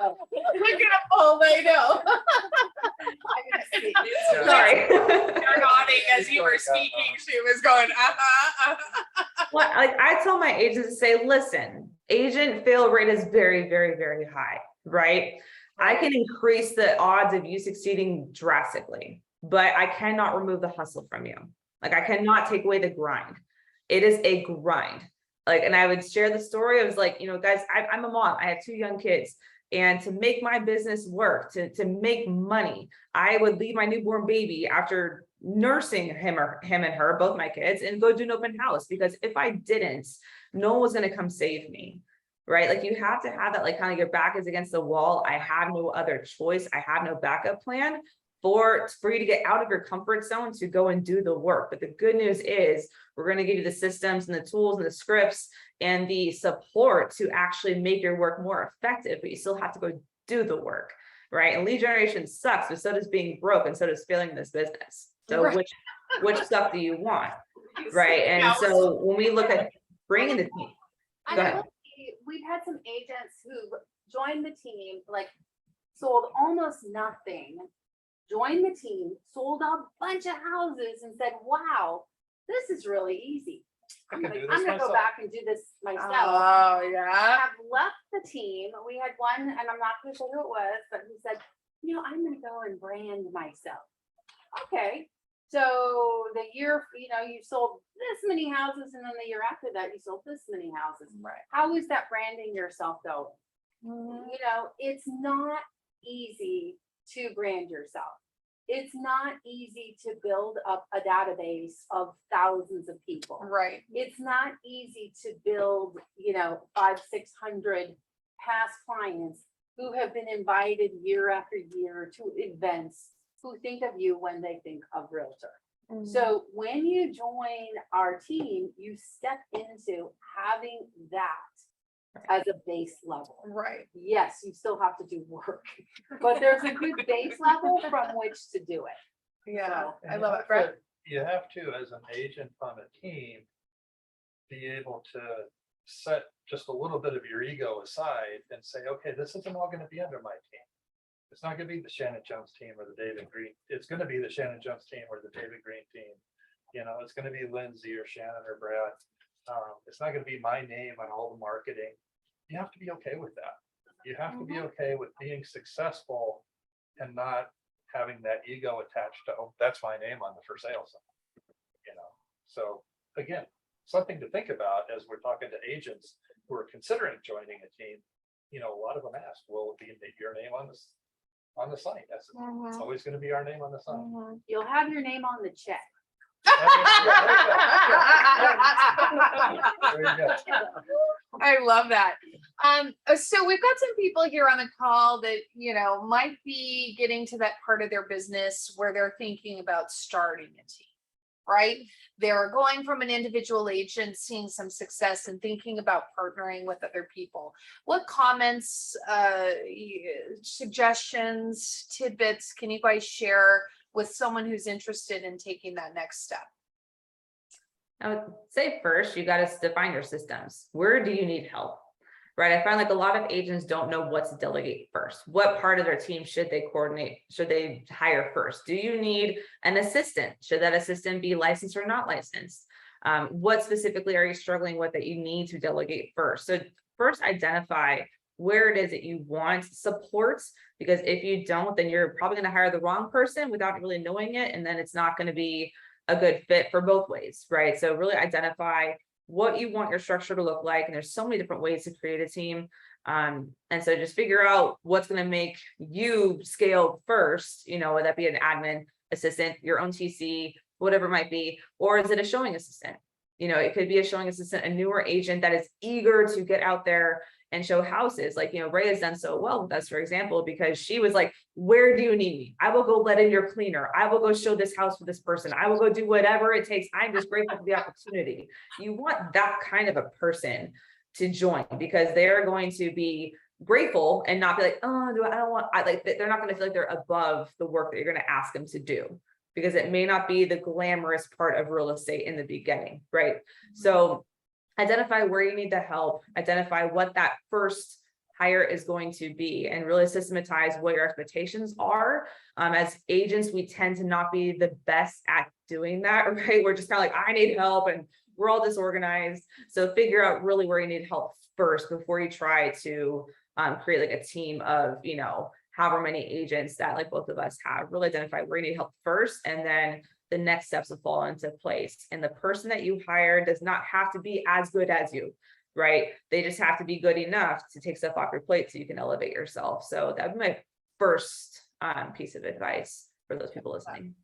Look at a poll, I know. I'm gonna see. Sorry. You're nodding as you were speaking. She was going, Well, like I tell my agents to say, listen, agent fail rate is very, very, very high, right? I can increase the odds of you succeeding drastically, but I cannot remove the hustle from you. Like I cannot take away the grind. It is a grind. Like, and I would share the story. I was like, you know, guys, I'm a mom. I have 2 young kids. And to make my business work, to make money, I would leave my newborn baby after nursing him and her, both my kids, and go do an open house. Because if I didn't, no one was going to come save me. Right? Like you have to have that, like kind of your back is against the wall. I have no other choice. I have no backup plan for you to get out of your comfort zone to go and do the work. But the good news is we're going to give you the systems and the tools and the scripts and the support to actually make your work more effective, but you still have to go do the work, right? And lead generation sucks, but so does being broke, and so does failing this business. So Right. which stuff do you want, right? And so when we look at bringing the team, I Go ahead. know we've had some agents who joined the team, like sold almost nothing, joined the team, sold a bunch of houses and said, wow, this is really easy. I I'm can like, do I'm this gonna go myself. back and do this myself. oh, yeah. Have left the team. We had one, and I'm not gonna say who it was, but he said, you know, I'm gonna go and brand myself. Okay. So the year, you know, you sold this many houses, and then the year after that, you sold this many houses. Right. How is that branding yourself going? You know, it's not easy to brand yourself. It's not easy to build up a database of thousands of people. Right. It's not easy to build, you know, 500-600 past clients who have been invited year after year to events, who think of you when they think of realtor. So when you join our team, you step into having that as a base level. Right. Yes, you still have to do work, but there's a good base level from which to do it. Yeah. So, I And love you it, have Brett. to- You have to, as an agent on a team, be able to set just a little bit of your ego aside and say, okay, this isn't all gonna be under my team. It's not gonna be the Shannon Jones team or the David Green. It's gonna be the Shannon Jones team or the David Green team. You know, it's gonna be Lindsay or Shannon or Brad. It's not gonna be my name on all the marketing. You have to be okay with that. You have to be okay with being successful and not having that ego attached to, oh, that's my name on the for sale sign. You know, so again, something to think about as we're talking to agents who are considering joining a team. You know, a lot of them ask, will it be your name on this, on the site? That's, it's always gonna be our name on the site. You'll have your name on the check. There you go. I love that. So we've got some people here on the call that, you know, might be getting to that part of their business where they're thinking about starting a team, right? They're going from an individual agent, seeing some success and thinking about partnering with other people. What comments, suggestions, tidbits can you guys share with someone who's interested in taking that next step? I would say first, you got to define your systems. Where do you need help? Right. I find like a lot of agents don't know what to delegate first. What part of their team should they coordinate? Should they hire first? Do you need an assistant? Should that assistant be licensed or not licensed? What specifically are you struggling with that you need to delegate first? So first identify where it is that you want support, because if you don't, then you're probably going to hire the wrong person without really knowing it. And then it's not going to be a good fit for both ways, right? So really identify what you want your structure to look like. And there's so many different ways to create a team. And so just figure out what's going to make you scale first, you know, whether that be an admin assistant, your own TC, whatever it might be, or is it a showing assistant? You know, it could be a showing assistant, a newer agent that is eager to get out there and show houses. Like, you know, Ray has done so well with us, for example, because she was like, where do you need me? I will go let in your cleaner. I will go show this house for this person. I will go do whatever it takes. I'm just grateful for the opportunity. You want that kind of a person to join, because they're going to be grateful and not be like, oh, I don't want, they're not going to feel like they're above the work that you're going to ask them to do, because it may not be the glamorous part of real estate in the beginning, right? So identify where you need the help, identify what that first hire is going to be, and really systematize what your expectations are. As agents, we tend to not be the best at doing that, right? We're just kind of like, I need help, and we're all disorganized. So figure out really where you need help first before you try to create like a team of, you know, however many agents that like both of us have. Really identify where you need help first, and then the next steps will fall into place. And the person that you hire does not have to be as good as you, right? They just have to be good enough to take stuff off your plate so you can elevate yourself. So that would be my first piece of advice for those people listening.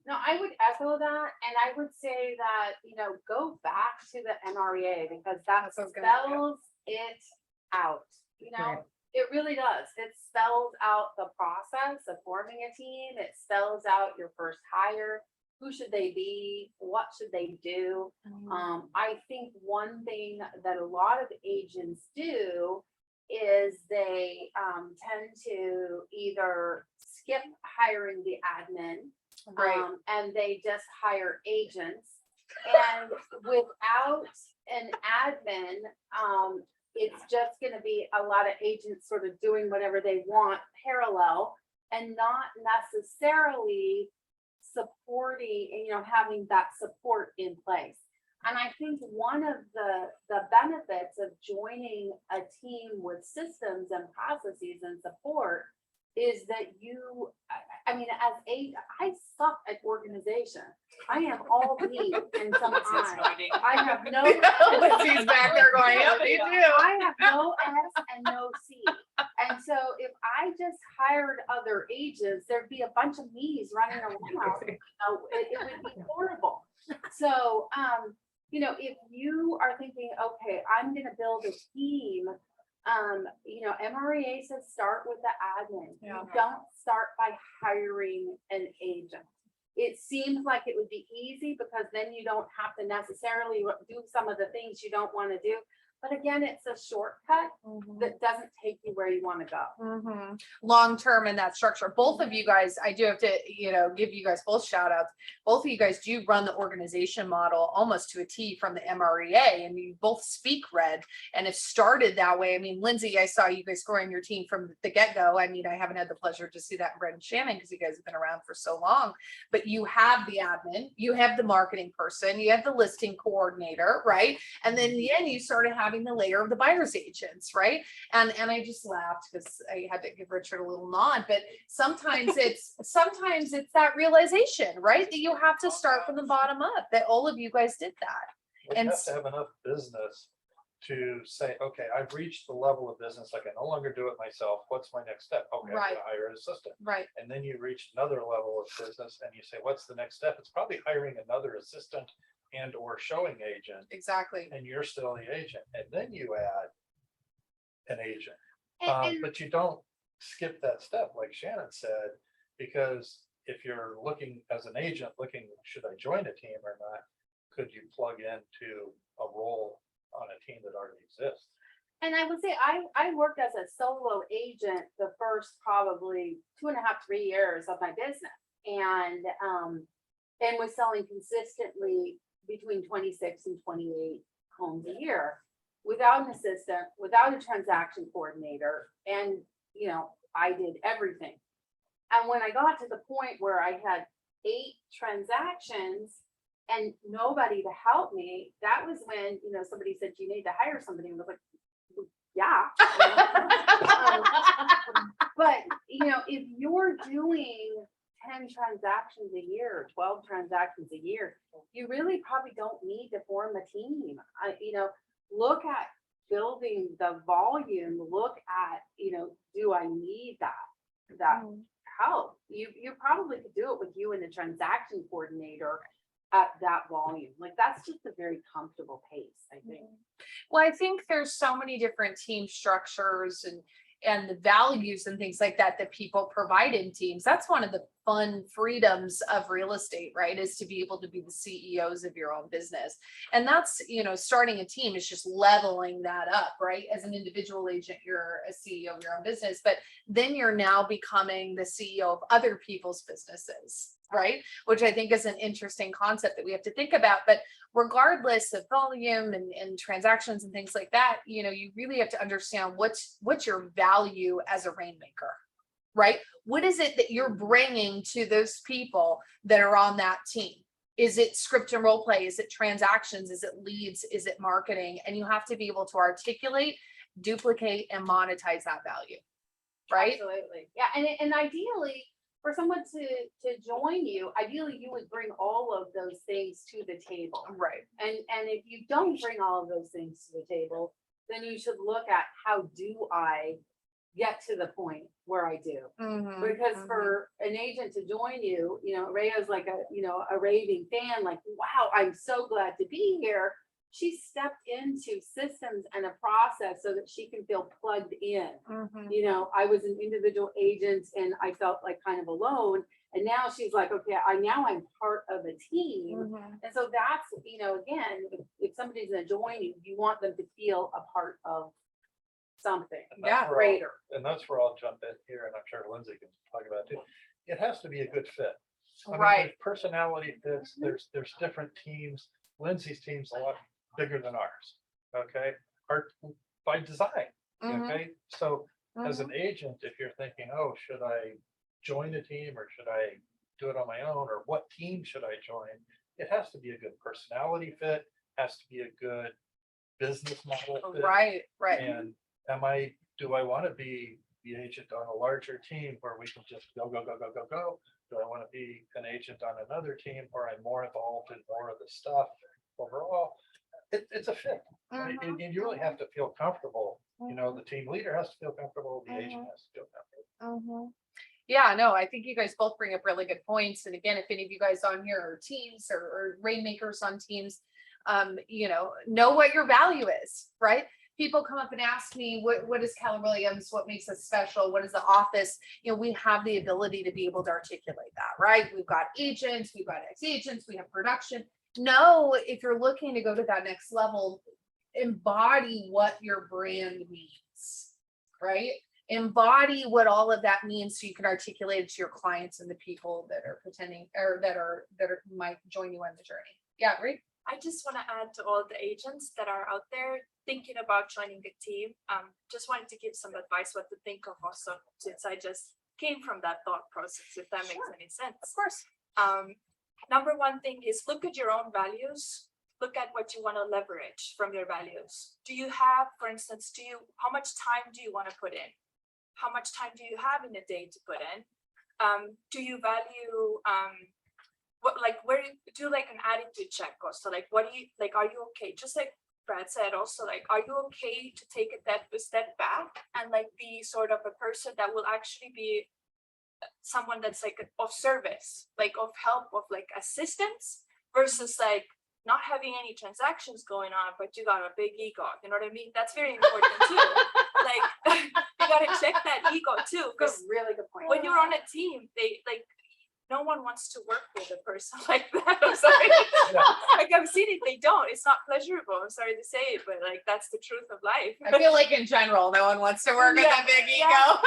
No, I would echo that, and I would say that, you know, go back to the MREA, because that That's what I was gonna say. spells it out, you know? Right. It really does. It spells out the process of forming a team. It spells out your first hire. Who should they be? What should they do? I think one thing that a lot of agents do is they tend to either skip hiring the admin, Right. and they just hire agents. And without an admin, it's just gonna be a lot of agents sort of doing whatever they want parallel, and not necessarily supporting, you know, having that support in place. And I think one of the benefits of joining a team with systems and processes and support is that you, I mean, I suck at organization. I am all me and some I. I have no. Lindsay's back there going, yep, me too. I have no S and no C. And so if I just hired other agents, there'd be a bunch of me's running around. You know, it would be horrible. So, you know, if you are thinking, okay, I'm gonna build a team, you know, MREA says start with the admin. Yeah. You don't start by hiring an agent. It seems like it would be easy, because then you don't have to necessarily do some of the things you don't want to do. But again, it's a shortcut that doesn't take you where you want to go. Long term in that structure. Both of you guys, I do have to, you know, give you guys both shout outs. Both of you guys do run the organization model almost to a T from the MREA, and you both speak red and have started that way. I mean, Lindsay, I saw you guys growing your team from the get-go. I mean, I haven't had the pleasure to see that in Brett and Shannon, because you guys have been around for so long, but you have the admin, you have the marketing person, you have the listing coordinator, right? And then in the end, you started having the layer of the buyer's agents, right? And I just laughed because I had to give Richard a little nod, but sometimes it's that realization, right? That you have to start from the bottom up, that all of you guys did that. We And have to have enough business to say, okay, I've reached the level of business, I can no longer do it myself. What's my next step? Okay, I'm Right. gonna hire an assistant. Right. And then you reach another level of business and you say, what's the next step? It's probably hiring another assistant and or showing agent, Exactly. and you're still the agent. And then you add an agent. And But you don't skip that step, like Shannon said, because if you're looking as an agent, looking, should I join a team or not? Could you plug into a role on a team that already exists? And I would say I worked as a solo agent the first probably 2.5, 3 years of my business, and was selling consistently between 26 and 28 homes a year without an assistant, without a transaction coordinator. And, you know, I did everything. And when I got to the point where I had 8 transactions and nobody to help me, that was when, you know, somebody said, you need to hire somebody. And I was like, yeah. But, you know, if you're doing 10 transactions a year, 12 transactions a year, you really probably don't need to form a team. You know, look at building the volume, look at, you know, do I need that help? You probably could do it with you and the transaction coordinator at that volume. Like, that's just a very comfortable pace, I think. Well, I think there's so many different team structures and the values and things like that that people provide in teams. That's one of the fun freedoms of real estate, right? Is to be able to be the CEOs of your own business. And that's, starting a team is just leveling that up, right? As an individual agent, you're a CEO of your own business, but then you're now becoming the CEO of other people's businesses, right? Which I think is an interesting concept that we have to think about. But regardless of volume and transactions and things like that, you really have to understand what's your value as a rainmaker, right? What is it that you're bringing to those people that are on that team? Is it script and role play? Is it transactions? Is it leads? Is it marketing? And you have to be able to articulate, duplicate, and monetize that value, right? Absolutely. Yeah. And ideally, for someone to join you, ideally you would bring all of those things to the table. Right. And if you don't bring all of those things to the table, then you should look at how do I get to the point where I do. Because for an agent to join you, Rhea's like a raving fan, like, wow, I'm so glad to be here. She stepped into systems and a process so that she can feel plugged in. I was an individual agent and I felt like kind of alone. And now she's like, okay, I'm part of a team. And so that's, again, if somebody's gonna join you, you want them to feel a part of something. Yeah, greater. And that's where I'll jump in here, and I'm sure Lindsay can talk about it too. It has to be a good fit. I mean, Right. there's personality fits, there's different teams. Lindsay's team's a lot bigger than ours, okay? By design, okay? So as an agent, if you're thinking, oh, should I join a team or should I do it on my own, or what team should I join? It has to be a good personality fit, has to be a good business model fit. Right. And do I want to be the agent on a larger team where we can just go? Do I want to be an agent on another team where I'm more involved in more of the stuff overall? It's a fit. And you really have to feel comfortable. The team leader has to feel comfortable. The agent has to feel comfortable. Yeah, no, I think you guys both bring up really good points. And again, if any of you guys on here are teams or rainmakers on teams, know what your value is, right? People come up and ask me, what is Keller Williams? What makes us special? What is the office? We have the ability to be able to articulate that, right? We've got agents, we've got ex-agents, we have production. No, if you're looking to go to that next level, embody what your brand means, right? Embody what all of that means so you can articulate it to your clients and the people that are pretending or that might join you on the journey. Yeah, right. I just want to add to all the agents that are out there thinking about joining a team. Just wanted to give some advice what to think of also, since I just came from that thought process, if that makes any sense. Of course. Number one thing is look at your own values. Look at what you want to leverage from your values. Do you have, for instance, how much time do you want to put in? How much time do you have in a day to put in? Do you value where do like an attitude check also? Like, what do you like? Are you okay? Just like Brad said, also, like, are you okay to take a step back and like be sort of a person that will actually be someone that's like of service, like of help, of like assistance, versus like not having any transactions going on, but you got a big ego. You know what I mean? That's very important too. Like, you gotta check that ego too, because Really good point. when you're on a team, they like. No one wants to work with a person like that. I'm sorry. Like, I've seen it, they don't. It's not pleasurable. I'm sorry to say it, but like that's the truth of life. I feel like in general, no one wants to work with a big ego.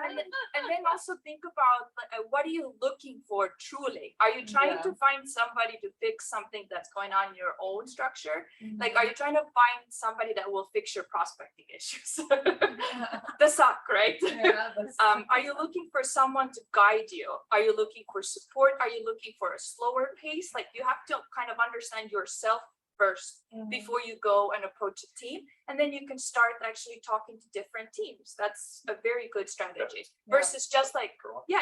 And then also think about what are you looking for truly? Are you trying to find somebody to fix something that's going on in your own structure? Like, are you trying to find somebody that will fix your prospecting issues? The suck, right? Are you looking for someone to guide you? Are you looking for support? Are you looking for a slower pace? Like, you have to kind of understand yourself first before you go and approach a team, and then you can start actually talking to different teams. That's a very good strategy versus just like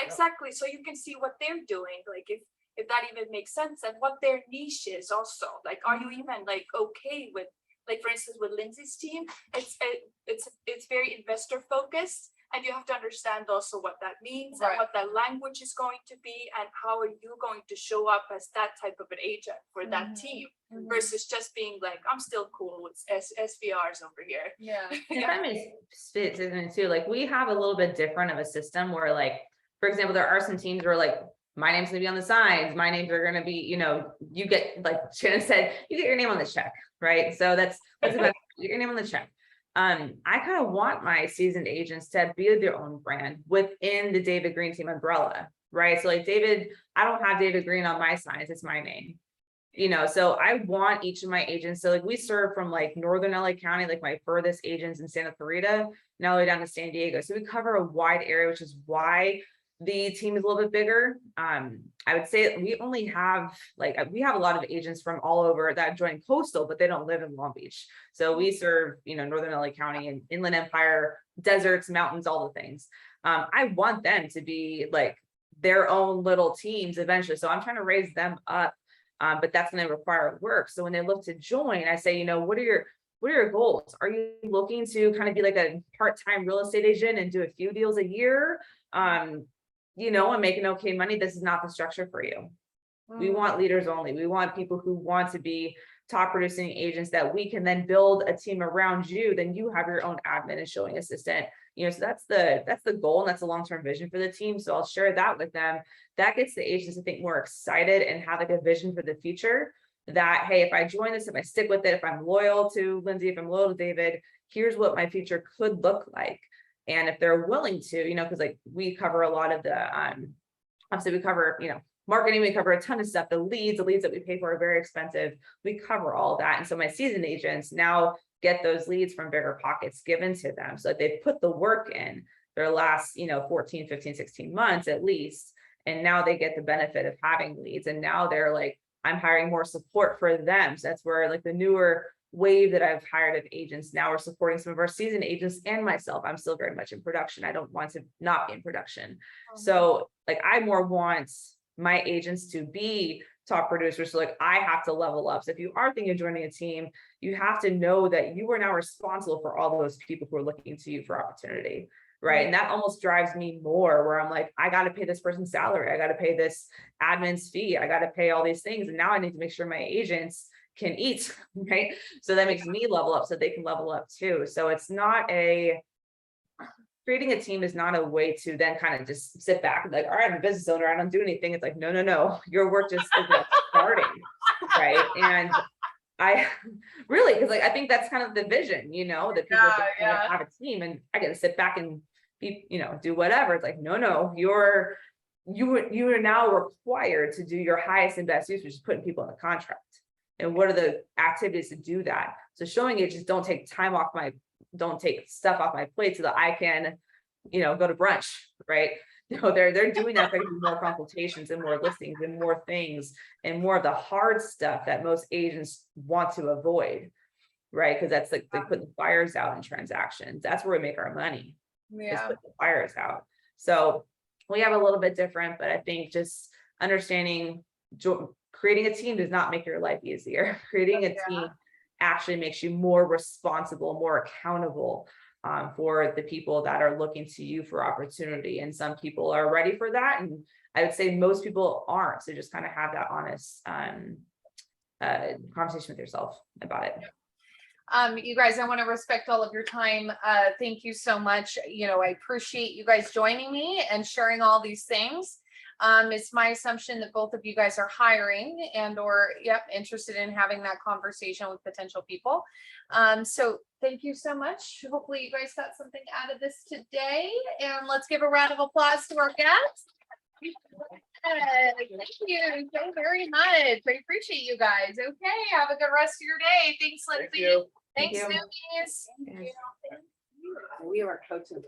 exactly, so you can see what they're doing, like if that even makes sense, and what their niche is also. Like, are you even like okay with, like, for instance, with Lindsay's team, it's very investor focused, And you have to understand also what that means Right. and what that language is going to be and how are you going to show up as that type of an agent for that team versus just being like, I'm still cool with SVRs over here. Yeah. If that makes sense too, like we have a little bit different of a system where like, for example, there are some teams where like, my name's gonna be on the signs, my names are gonna be, you get, like Shannon said, you get your name on the check, right? So that's about, you get your name on the check. I kind of want my seasoned agents to be their own brand within the David Green team umbrella, right? So like David, I don't have David Green on my signs, it's my name. So I want each of my agents, so like we serve from like Northern LA County, like my furthest agents in Santa Clarita, now all the way down to San Diego. So we cover a wide area, which is why the team is a little bit bigger. I would say we only have we have a lot of agents from all over that join coastal, but they don't live in Long Beach. So we serve, Northern LA County and Inland Empire, deserts, mountains, all the things. I want them to be like their own little teams eventually. So I'm trying to raise them up. But that's going to require work. So when they look to join, I say, what are your goals? Are you looking to kind of be like a part-time real estate agent and do a few deals a year? And making okay money? This is not the structure for you. We want leaders only. We want people who want to be top producing agents that we can then build a team around you. Then you have your own admin and showing assistant. So that's the goal, and that's the long-term vision for the team. So I'll share that with them. That gets the agents to think more excited and have like a vision for the future that, hey, if I join this, if I stick with it, if I'm loyal to Lindsay, if I'm loyal to David, here's what my future could look like. And if they're willing to, because like we cover a lot of the, obviously we cover, marketing, we cover a ton of stuff. The leads that we pay for are very expensive. We cover all that. And so my seasoned agents now get those leads from bigger pockets given to them. So they've put the work in their last, 14, 15, 16 months at least. And now they get the benefit of having leads. And now they're like, I'm hiring more support for them. So that's where like the newer wave that I've hired of agents now are supporting some of our seasoned agents and myself. I'm still very much in production. I don't want to not be in production. So like I more want my agents to be top producers. So like I have to level up. So if you are thinking of joining a team, you have to know that you are now responsible for all those people who are looking to you for opportunity. Right. And that almost drives me more where I'm like, I got to pay this person's salary. I got to pay this admin's fee. I got to pay all these things. And now I need to make sure my agents can eat. Right. So that makes me level up so they can level up too. So it's not creating a team is not a way to then kind of just sit back and like, all right, I'm a business owner, I don't do anything. It's like, no, your work just is not starting. Right. And I really, because like I think that's kind of the vision, that people have a team and I get to sit back and be, do whatever. It's like, no, you are now required to do your highest and best use, which is putting people in a contract. And what are the activities to do that? So showing agents don't take stuff off my plate so that I can, go to brunch, right? They're doing that. They're doing more consultations and more listings and more things and more of the hard stuff that most agents want to avoid, right? Because that's like they put the fires out in transactions. That's where we make our money. Is put the fires out. So we have a little bit different, but I think just understanding creating a team does not make your life easier. Creating a team actually makes you more responsible, more accountable for the people that are looking to you for opportunity. And some people are ready for that. And I would say most people aren't. So just kind of have that honest conversation with yourself about it. You guys, I want to respect all of your time. Thank you so much. I appreciate you guys joining me and sharing all these things. It's my assumption that both of you guys are hiring or interested in having that conversation with potential people. So thank you so much. Hopefully you guys got something out of this today, and let's give a round of applause to our guests. Thank you so very much. I appreciate you guys. Okay, have a good rest of your day. Thanks, Lindsay. Thanks, Thank you. Newbies. We were coaching.